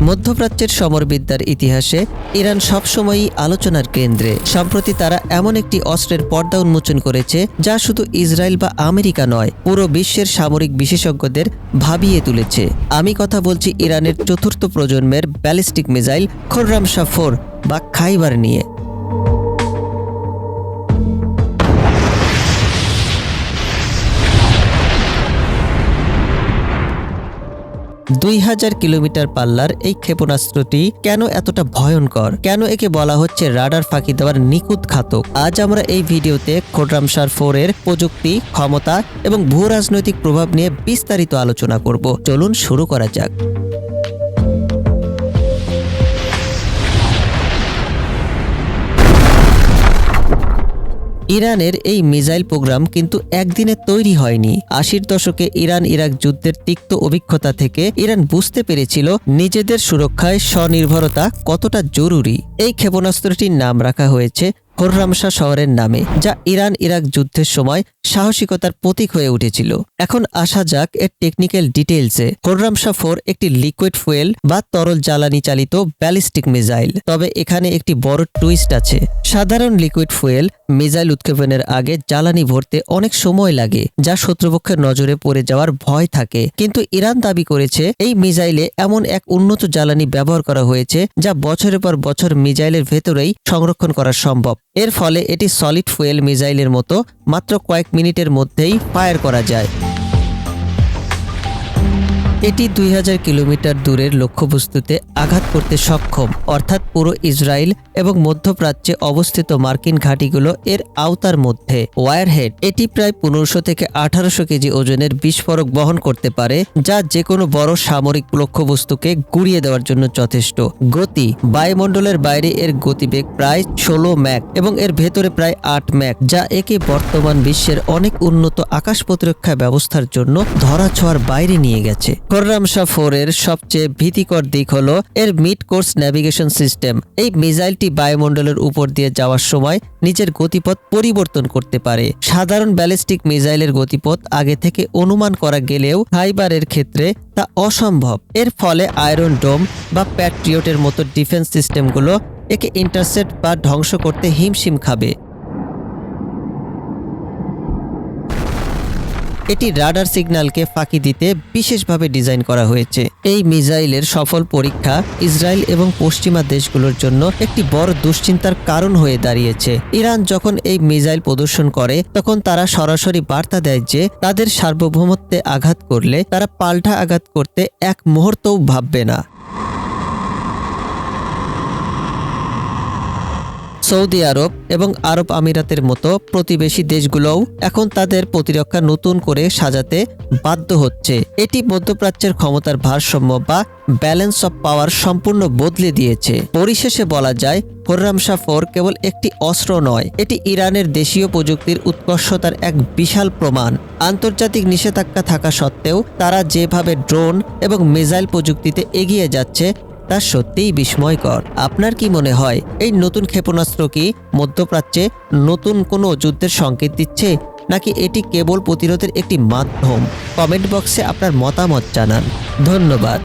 মধ্যপ্রাচ্যের সমরবিদ্যার ইতিহাসে ইরান সবসময়ই আলোচনার কেন্দ্রে। সম্প্রতি তারা এমন একটি অস্ত্রের পর্দা উন্মোচন করেছে যা শুধু ইসরায়েল বা আমেরিকা নয়, পুরো বিশ্বের সামরিক বিশেষজ্ঞদের ভাবিয়ে তুলেছে। আমি কথা বলছি ইরানের চতুর্থ প্রজন্মের ব্যালিস্টিক মিসাইল খোররামশাহ 4 বা খাইবার নিয়ে। 2000 কিলোমিটার পাল্লার এই ক্ষেপণাস্ত্রটি কেন এতটা ভয়ঙ্কর, কেন একে বলা হচ্ছে রাডার ফাঁকি দেওয়ার নিখুঁত ঘাতক? আজ আমরা এই ভিডিওতে খোররামশাহ 4 এর প্রযুক্তি, ক্ষমতা এবং ভূরাজনৈতিক প্রভাব নিয়ে বিস্তারিত আলোচনা করব। চলুন শুরু করা যাক। ইরানের এই মিসাইল প্রোগ্রাম কিন্তু একদিনে তৈরি হয়নি। 80-র দশকে ইরান ইরাক যুদ্ধের তিক্ত অভিজ্ঞতা থেকে ইরান বুঝতে পেরেছিল নিজেদের সুরক্ষায় স্বনির্ভরতা কতটা জরুরি। এই ক্ষেপণাস্ত্রটির নাম রাখা হয়েছে খোররামশাহ শহরের নামে, যা ইরান ইরাক যুদ্ধের সময় সাহসিকতার প্রতীক হয়ে উঠেছিল। এখন আসা যাক এর টেকনিক্যাল ডিটেইলসে। খোররামশাহ 4 একটি লিকুইড ফুয়েল বা তরল জ্বালানি চালিত ব্যালিস্টিক মিসাইল। তবে এখানে একটি বড় টুইস্ট আছে। সাধারণ লিকুইড ফুয়েল মিসাইল উৎক্ষেপণের আগে জ্বালানি ভরতে অনেক সময় লাগে, যা শত্রুপক্ষের নজরে পড়ে যাওয়ার ভয় থাকে। কিন্তু ইরান দাবি করেছে এই মিসাইলে এমন এক উন্নত জ্বালানি ব্যবহার করা হয়েছে যা বছরের পর বছর মিসাইলের ভেতরেই সংরক্ষণ করা সম্ভব। এর ফলে এটি সলিড ফুয়েল মিসাইলের মতো মাত্র কয়েক মিনিটের মধ্যেই ফায়ার করা যায়। এটি 2000 কিলোমিটার দূরের লক্ষ্যবস্তুতে আঘাত করতে সক্ষম, অর্থাৎ পুরো ইসরায়েল এবং মধ্যপ্রাচ্যে অবস্থিত মার্কিন ঘাঁটিগুলো এর আওতার মধ্যে। ওয়ারহেড এটি প্রায় 1500 থেকে 1800 কেজি ওজনের বিস্ফোরক বহন করতে পারে, যা যে কোনো বড় সামরিক লক্ষ্যবস্তুকে গুড়িয়ে দেওয়ার জন্য যথেষ্ট। গতি বায়ুমণ্ডলের বাইরে এর গতিবেগ প্রায় 16 ম্যাক এবং এর ভেতরে প্রায় 8 ম্যাক, যা একে বর্তমান বিশ্বের অনেক উন্নত আকাশ প্রতিরক্ষা ব্যবস্থার জন্য ধরাছোঁয়ার বাইরে নিয়ে গেছে। খোররামশাহ 4 এর সবচেয়ে ভীতিকর দিক হলো এর মিড কোর্স ন্যাভিগেশন সিস্টেম। এই মিসাইলটি বায়ুমণ্ডলের উপর দিয়ে যাওয়ার সময় নিজের গতিপথ পরিবর্তন করতে পারে। সাধারণ ব্যালিস্টিক মিসাইলের গতিপথ আগে থেকে অনুমান করা গেলেও খাইবারের ক্ষেত্রে তা অসম্ভব। এর ফলে আয়রন ডোম বা প্যাট্রিয়টের মতো ডিফেন্স সিস্টেমগুলো একে ইন্টারসেপ্ট বা ধ্বংস করতে হিমশিম খাবে। এটি রাডার সিগন্যালকে ফাঁকি দিতে বিশেষভাবে ডিজাইন করা হয়েছে। এই মিসাইলের সফল পরীক্ষা ইসরায়েল এবং পশ্চিমা দেশগুলোর জন্য একটি বড় দুশ্চিন্তার কারণ হয়ে দাঁড়িয়েছে। ইরান যখন এই মিসাইল প্রদর্শন করে তখন তারা সরাসরি বার্তা দেয় যে তাদের সার্বভৌমত্বে আঘাত করলে তারা পাল্টা আঘাত করতে এক মুহূর্তও ভাববে না। সৌদি আরব এবং আরব আমিরাতের মতো প্রতিবেশী দেশগুলোও এখন তাদের প্রতিরক্ষা নতুন করে সাজাতে বাধ্য হচ্ছে। এটি মধ্যপ্রাচ্যের ক্ষমতার ভারসাম্য বা ব্যালেন্স অফ পাওয়ার সম্পূর্ণ বদলে দিয়েছে। পরিশেষে বলা যায় খোররামশাহ 4 কেবল একটি অস্ত্র নয়, এটি ইরানের দেশীয় প্রযুক্তির উৎকর্ষতার এক বিশাল প্রমাণ। আন্তর্জাতিক নিষেধাজ্ঞা থাকা সত্ত্বেও তারা যেভাবে ড্রোন এবং মিসাইল প্রযুক্তিতে এগিয়ে যাচ্ছে তা সত্যিই বিস্ময়কর। আপনার কি মনে হয় এই নতুন ক্ষেপণাস্ত্র কি মধ্যপ্রাচ্যে নতুন কোনো যুদ্ধের সংকেত দিচ্ছে, নাকি এটি কেবল প্রতিরোধের একটি মাধ্যম? কমেন্ট বক্সে আপনার মতামত জানান। ধন্যবাদ।